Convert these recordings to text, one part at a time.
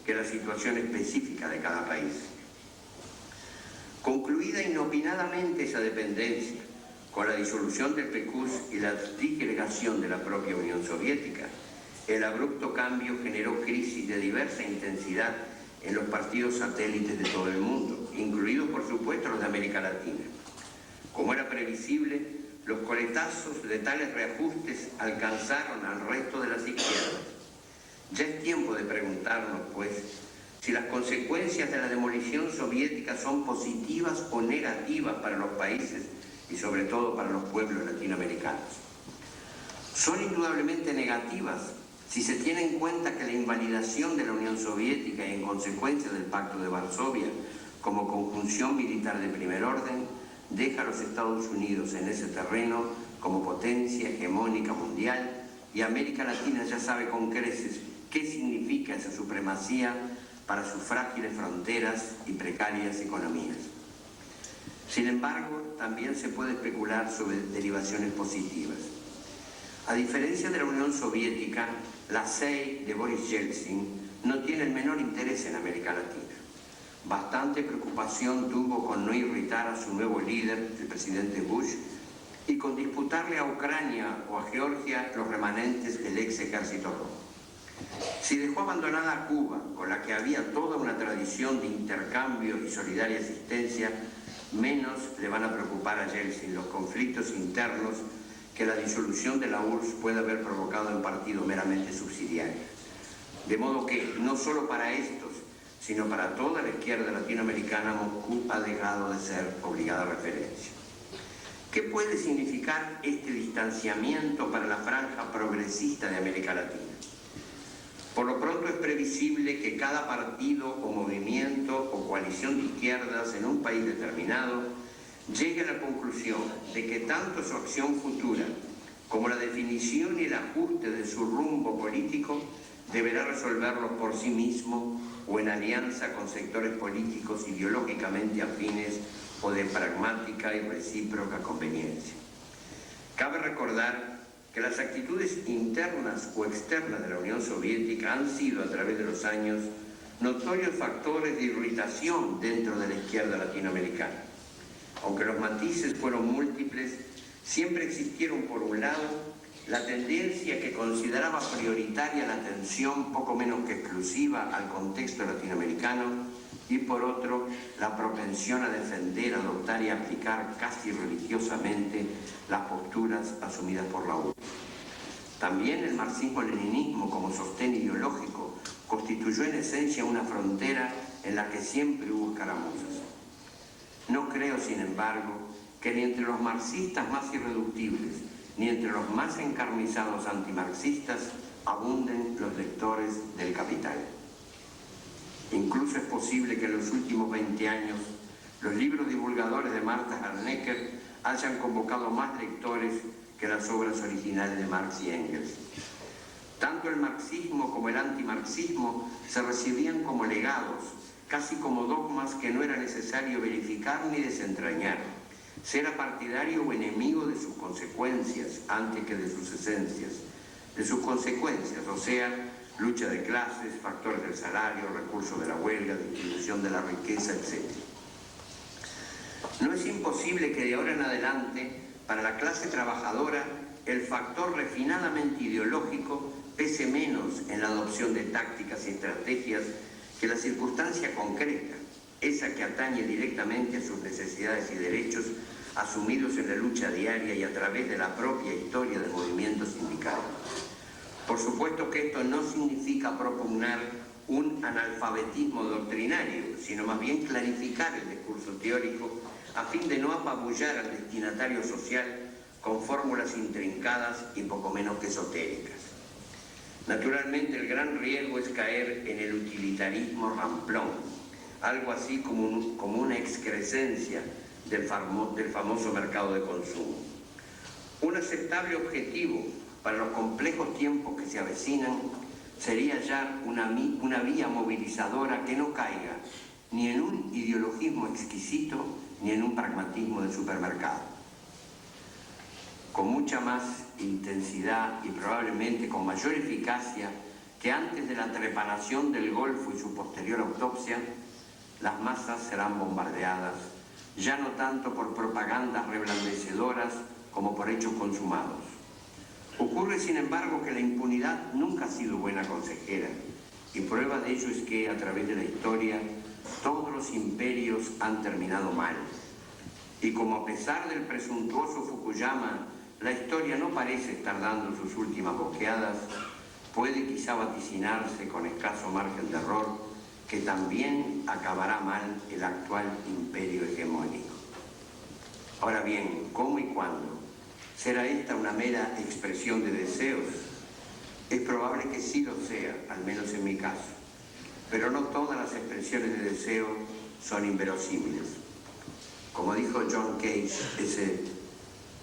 que la situación específica de cada país. Concluida inopinadamente esa dependencia, con la disolución del PECUS y la disgregación de la propia Unión Soviética, el abrupto cambio generó crisis de diversa intensidad en los partidos satélites de todo el mundo, incluidos por supuesto los de América Latina. Como era previsible, los coletazos de tales reajustes alcanzaron al resto de las izquierdas. Ya es tiempo de preguntarnos, pues, si las consecuencias de la demolición soviética son positivas o negativas para los países y sobre todo para los pueblos latinoamericanos. Son indudablemente negativas si se tiene en cuenta que la invalidación de la Unión Soviética y en consecuencia del Pacto de Varsovia como conjunción militar de primer orden deja a los Estados Unidos en ese terreno como potencia hegemónica mundial, y América Latina ya sabe con creces qué significa esa supremacía para sus frágiles fronteras y precarias economías. Sin embargo, también se puede especular sobre derivaciones positivas. A diferencia de la Unión Soviética, la SEI de Boris Yeltsin no tiene el menor interés en América Latina. Bastante preocupación tuvo con no irritar a su nuevo líder, el presidente Bush, y con disputarle a Ucrania o a Georgia los remanentes del ex ejército rojo. Si dejó abandonada a Cuba, con la que había toda una tradición de intercambio y solidaria asistencia, menos le van a preocupar a Yeltsin los conflictos internos que la disolución de la URSS puede haber provocado en partidos meramente subsidiarios. De modo que, no solo para estos, sino para toda la izquierda latinoamericana, Moscú ha dejado de ser obligada referencia. ¿Qué puede significar este distanciamiento para la franja progresista de América Latina? Por lo pronto es previsible que cada partido o movimiento o coalición de izquierdas en un país determinado llegue a la conclusión de que tanto su acción futura como la definición y el ajuste de su rumbo político deberá resolverlos por sí mismo o en alianza con sectores políticos ideológicamente afines o de pragmática y recíproca conveniencia. Cabe recordar que las actitudes internas o externas de la Unión Soviética han sido a través de los años notorios factores de irritación dentro de la izquierda latinoamericana. Aunque los matices fueron múltiples, siempre existieron por un lado la tendencia que consideraba prioritaria la atención poco menos que exclusiva al contexto latinoamericano y por otro la propensión a defender, adoptar y aplicar casi religiosamente las posturas asumidas por la URSS. También el marxismo-leninismo como sostén ideológico constituyó en esencia una frontera en la que siempre hubo escaramuzas. No creo, sin embargo, que ni entre los marxistas más irreductibles ni entre los más encarnizados antimarxistas abunden los lectores del Capital. Incluso es posible que en los últimos 20 años los libros divulgadores de Martha Harnecker hayan convocado más lectores que las obras originales de Marx y Engels. Tanto el marxismo como el antimarxismo se recibían como legados, casi como dogmas que no era necesario verificar ni desentrañar. Se era partidario o enemigo de sus consecuencias antes que de sus esencias. De sus consecuencias, o sea, lucha de clases, factores del salario, recursos de la huelga, distribución de la riqueza, etc. No es imposible que de ahora en adelante, para la clase trabajadora, el factor refinadamente ideológico pese menos en la adopción de tácticas y estrategias que la circunstancia concreta, esa que atañe directamente a sus necesidades y derechos asumidos en la lucha diaria y a través de la propia historia del movimiento sindical. Por supuesto que esto no significa propugnar un analfabetismo doctrinario, sino más bien clarificar el discurso teórico a fin de no apabullar al destinatario social con fórmulas intrincadas y poco menos que esotéricas. Naturalmente, el gran riesgo es caer en el utilitarismo ramplón, algo así como una excrescencia del famoso mercado de consumo. Un aceptable objetivo para los complejos tiempos que se avecinan sería hallar una vía movilizadora que no caiga ni en un ideologismo exquisito ni en un pragmatismo de supermercado. Con mucha más intensidad y probablemente con mayor eficacia que antes de la trepanación del Golfo y su posterior autopsia, las masas serán bombardeadas, ya no tanto por propagandas reblandecedoras como por hechos consumados. Ocurre, sin embargo, que la impunidad nunca ha sido buena consejera, y prueba de ello es que, a través de la historia, todos los imperios han terminado mal. Y como a pesar del presuntuoso Fukuyama, la historia no parece estar dando sus últimas boqueadas, puede quizá vaticinarse con escaso margen de error que también acabará mal el actual imperio hegemónico. Ahora bien, ¿cómo y cuándo? ¿Será esta una mera expresión de deseos? Es probable que sí lo sea, al menos en mi caso, pero no todas las expresiones de deseo son inverosímiles. Como dijo John Cage, ese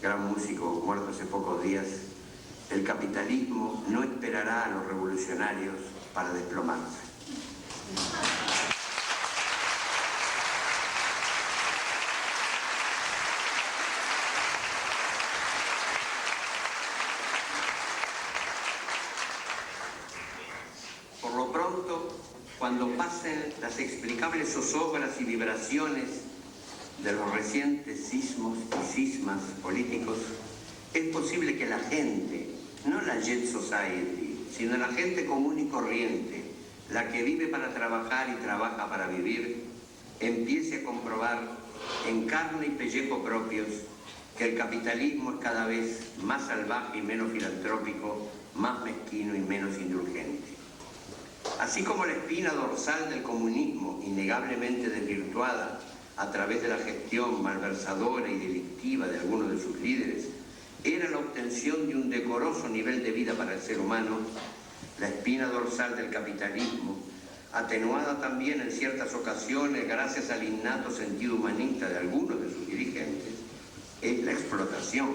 gran músico muerto hace pocos días, el capitalismo no esperará a los revolucionarios para desplomarse. Por lo pronto, cuando pasen las explicables zozobras y vibraciones de los recientes sismos y cismas políticos, es posible que la gente, no la Jet Society, sino la gente común y corriente, la que vive para trabajar y trabaja para vivir, empiece a comprobar en carne y pellejo propios que el capitalismo es cada vez más salvaje y menos filantrópico, más mezquino y menos indulgente. Así como la espina dorsal del comunismo, innegablemente desvirtuada a través de la gestión malversadora y delictiva de algunos de sus líderes, era la obtención de un decoroso nivel de vida para el ser humano, la espina dorsal del capitalismo, atenuada también en ciertas ocasiones gracias al innato sentido humanista de algunos de sus dirigentes, es la explotación.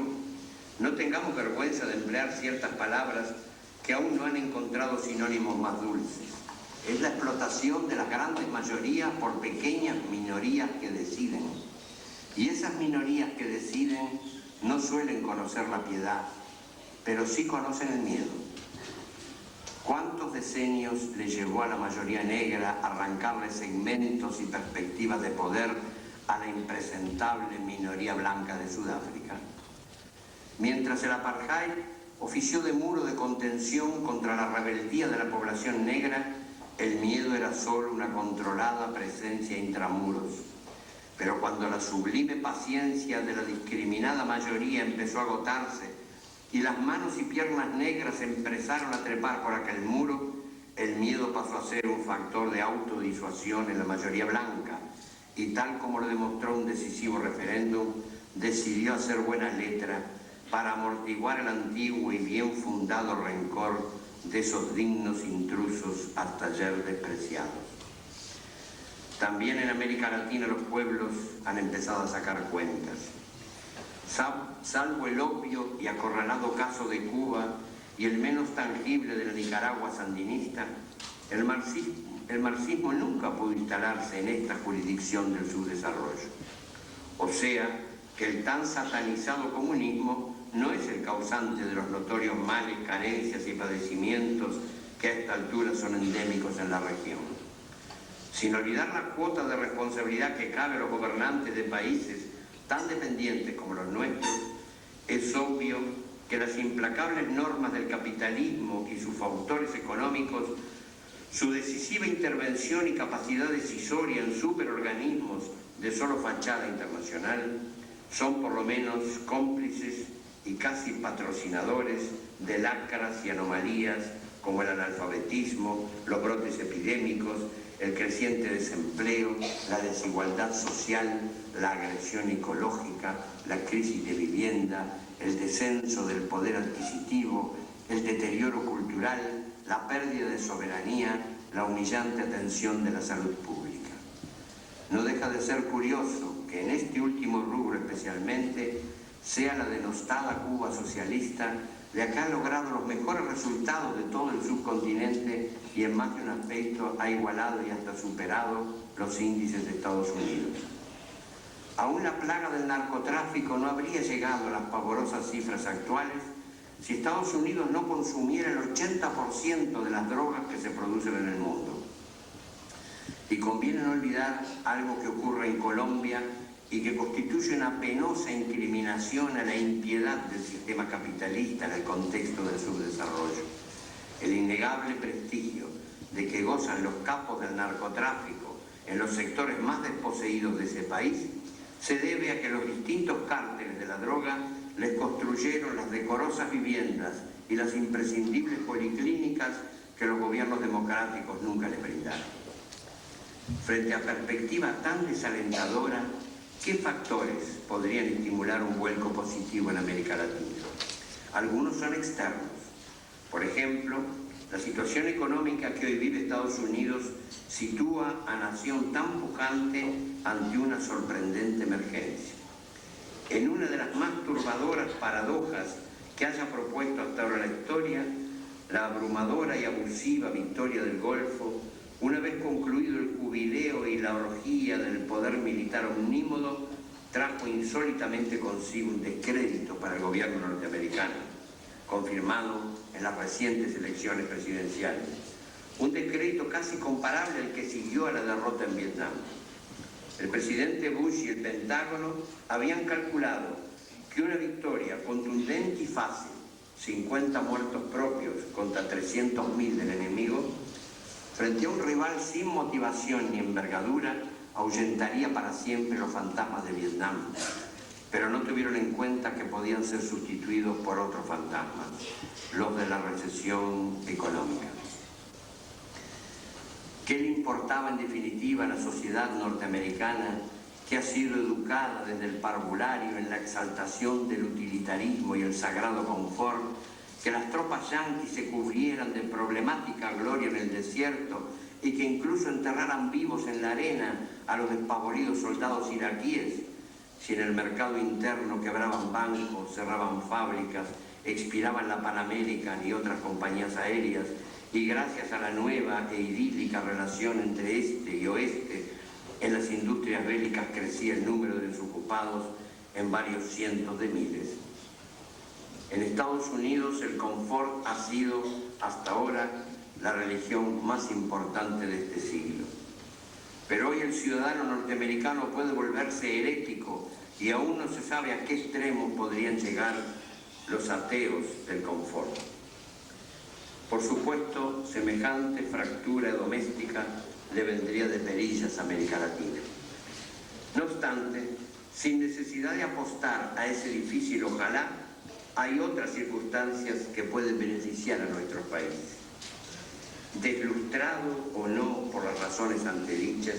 No tengamos vergüenza de emplear ciertas palabras que aún no han encontrado sinónimos más dulces. Es la explotación de las grandes mayorías por pequeñas minorías que deciden. Y esas minorías que deciden no suelen conocer la piedad, pero sí conocen el miedo. ¿Cuántos decenios le llevó a la mayoría negra arrancarle segmentos y perspectivas de poder a la impresentable minoría blanca de Sudáfrica? Mientras el apartheid ofició de muro de contención contra la rebeldía de la población negra, el miedo era solo una controlada presencia intramuros. Pero cuando la sublime paciencia de la discriminada mayoría empezó a agotarse y las manos y piernas negras empezaron a trepar por aquel muro, el miedo pasó a ser un factor de autodisuasión en la mayoría blanca y, tal como lo demostró un decisivo referéndum, decidió hacer buena letra para amortiguar el antiguo y bien fundado rencor de esos dignos intrusos hasta ayer despreciados. También en América Latina los pueblos han empezado a sacar cuentas. Salvo el obvio y acorralado caso de Cuba y el menos tangible de la Nicaragua sandinista, el marxismo nunca pudo instalarse en esta jurisdicción del subdesarrollo. O sea, que el tan satanizado comunismo no es el causante de los notorios males, carencias y padecimientos que a esta altura son endémicos en la región. Sin olvidar la cuota de responsabilidad que cabe a los gobernantes de países tan dependientes como los nuestros, es obvio que las implacables normas del capitalismo y sus factores económicos, su decisiva intervención y capacidad decisoria en superorganismos de solo fachada internacional, son por lo menos cómplices y casi patrocinadores de lacras y anomalías como el analfabetismo, los brotes epidémicos, el creciente desempleo, la desigualdad social, la agresión ecológica, la crisis de vivienda, el descenso del poder adquisitivo, el deterioro cultural, la pérdida de soberanía, la humillante atención de la salud pública. No deja de ser curioso que en este último rubro especialmente sea la denostada Cuba socialista la que ha logrado los mejores resultados de todo el subcontinente y en más de un aspecto ha igualado y hasta superado los índices de Estados Unidos. Aún la plaga del narcotráfico no habría llegado a las pavorosas cifras actuales si Estados Unidos no consumiera el 80% de las drogas que se producen en el mundo. Y conviene no olvidar algo que ocurre en Colombia y que constituye una penosa incriminación a la impiedad del sistema capitalista en el contexto del subdesarrollo. El innegable prestigio de que gozan los capos del narcotráfico en los sectores más desposeídos de ese país se debe a que los distintos cárteles de la droga les construyeron las decorosas viviendas y las imprescindibles policlínicas que los gobiernos democráticos nunca les brindaron. Frente a perspectiva tan desalentadora, ¿qué factores podrían estimular un vuelco positivo en América Latina? Algunos son externos. Por ejemplo, la situación económica que hoy vive Estados Unidos sitúa a nación tan pujante ante una sorprendente emergencia. En una de las más turbadoras paradojas que haya propuesto hasta ahora la historia, la abrumadora y abusiva victoria del Golfo, una vez concluido el jubileo y la orgía del poder militar omnímodo, trajo insólitamente consigo un descrédito para el gobierno norteamericano, confirmado en las recientes elecciones presidenciales. Un descrédito casi comparable al que siguió a la derrota en Vietnam. El presidente Bush y el Pentágono habían calculado que una victoria contundente y fácil, 50 muertos propios contra 300.000 del enemigo, frente a un rival sin motivación ni envergadura, ahuyentaría para siempre los fantasmas de Vietnam, pero no tuvieron en cuenta que podían ser sustituidos por otros fantasmas, los de la recesión económica. ¿Qué le importaba en definitiva a la sociedad norteamericana que ha sido educada desde el parvulario en la exaltación del utilitarismo y el sagrado confort, que las tropas yanquis se cubrieran de problemática gloria en el desierto y que incluso enterraran vivos en la arena a los despavoridos soldados iraquíes, si en el mercado interno quebraban bancos, cerraban fábricas, expiraban la Pan American y otras compañías aéreas, y gracias a la nueva e idílica relación entre este y oeste, en las industrias bélicas crecía el número de desocupados en varios cientos de miles. En Estados Unidos el confort ha sido, hasta ahora, la religión más importante de este siglo. Pero hoy el ciudadano norteamericano puede volverse herético y aún no se sabe a qué extremos podrían llegar los ateos del confort. Por supuesto, semejante fractura doméstica le vendría de perillas a América Latina. No obstante, sin necesidad de apostar a ese difícil ojalá, hay otras circunstancias que pueden beneficiar a nuestros países. Deslustrado o no por las razones antedichas,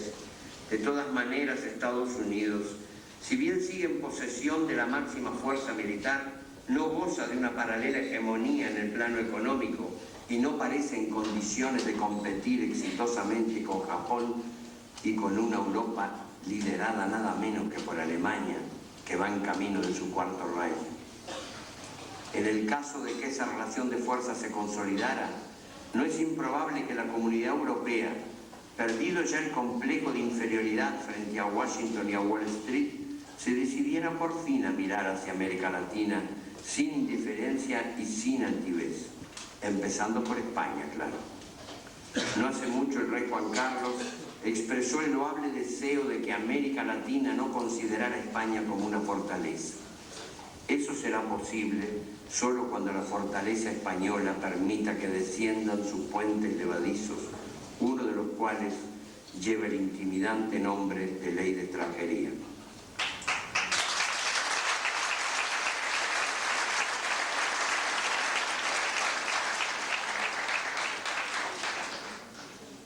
de todas maneras Estados Unidos, si bien sigue en posesión de la máxima fuerza militar, no goza de una paralela hegemonía en el plano económico y no parece en condiciones de competir exitosamente con Japón y con una Europa liderada nada menos que por Alemania, que va en camino de su cuarto Reich. En el caso de que esa relación de fuerzas se consolidara, no es improbable que la Comunidad Europea, perdido ya el complejo de inferioridad frente a Washington y a Wall Street, se decidiera por fin a mirar hacia América Latina sin indiferencia y sin altivez, empezando por España, claro. No hace mucho el rey Juan Carlos expresó el loable deseo de que América Latina no considerara a España como una fortaleza. Eso será posible solo cuando la fortaleza española permita que desciendan sus puentes levadizos, uno de los cuales lleva el intimidante nombre de Ley de Extranjería.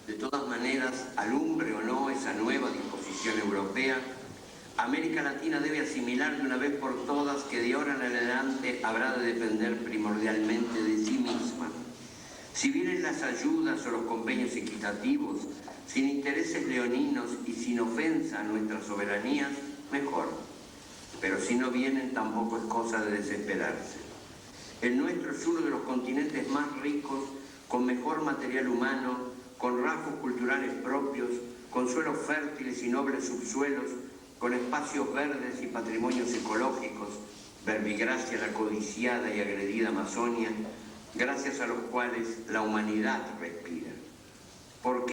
De todas maneras, alumbre o no esa nueva disposición europea, América Latina debe asimilar de una vez por todas que de ahora en adelante habrá de depender primordialmente de sí misma. Si vienen las ayudas o los convenios equitativos, sin intereses leoninos y sin ofensa a nuestras soberanías, mejor. Pero si no vienen, tampoco es cosa de desesperarse. El nuestro es uno de los continentes más ricos, con mejor material humano, con rasgos culturales propios, con suelos fértiles y nobles subsuelos, con espacios verdes y patrimonios ecológicos, verbigracia la codiciada y agredida Amazonia, gracias a los cuales la humanidad respira. Porque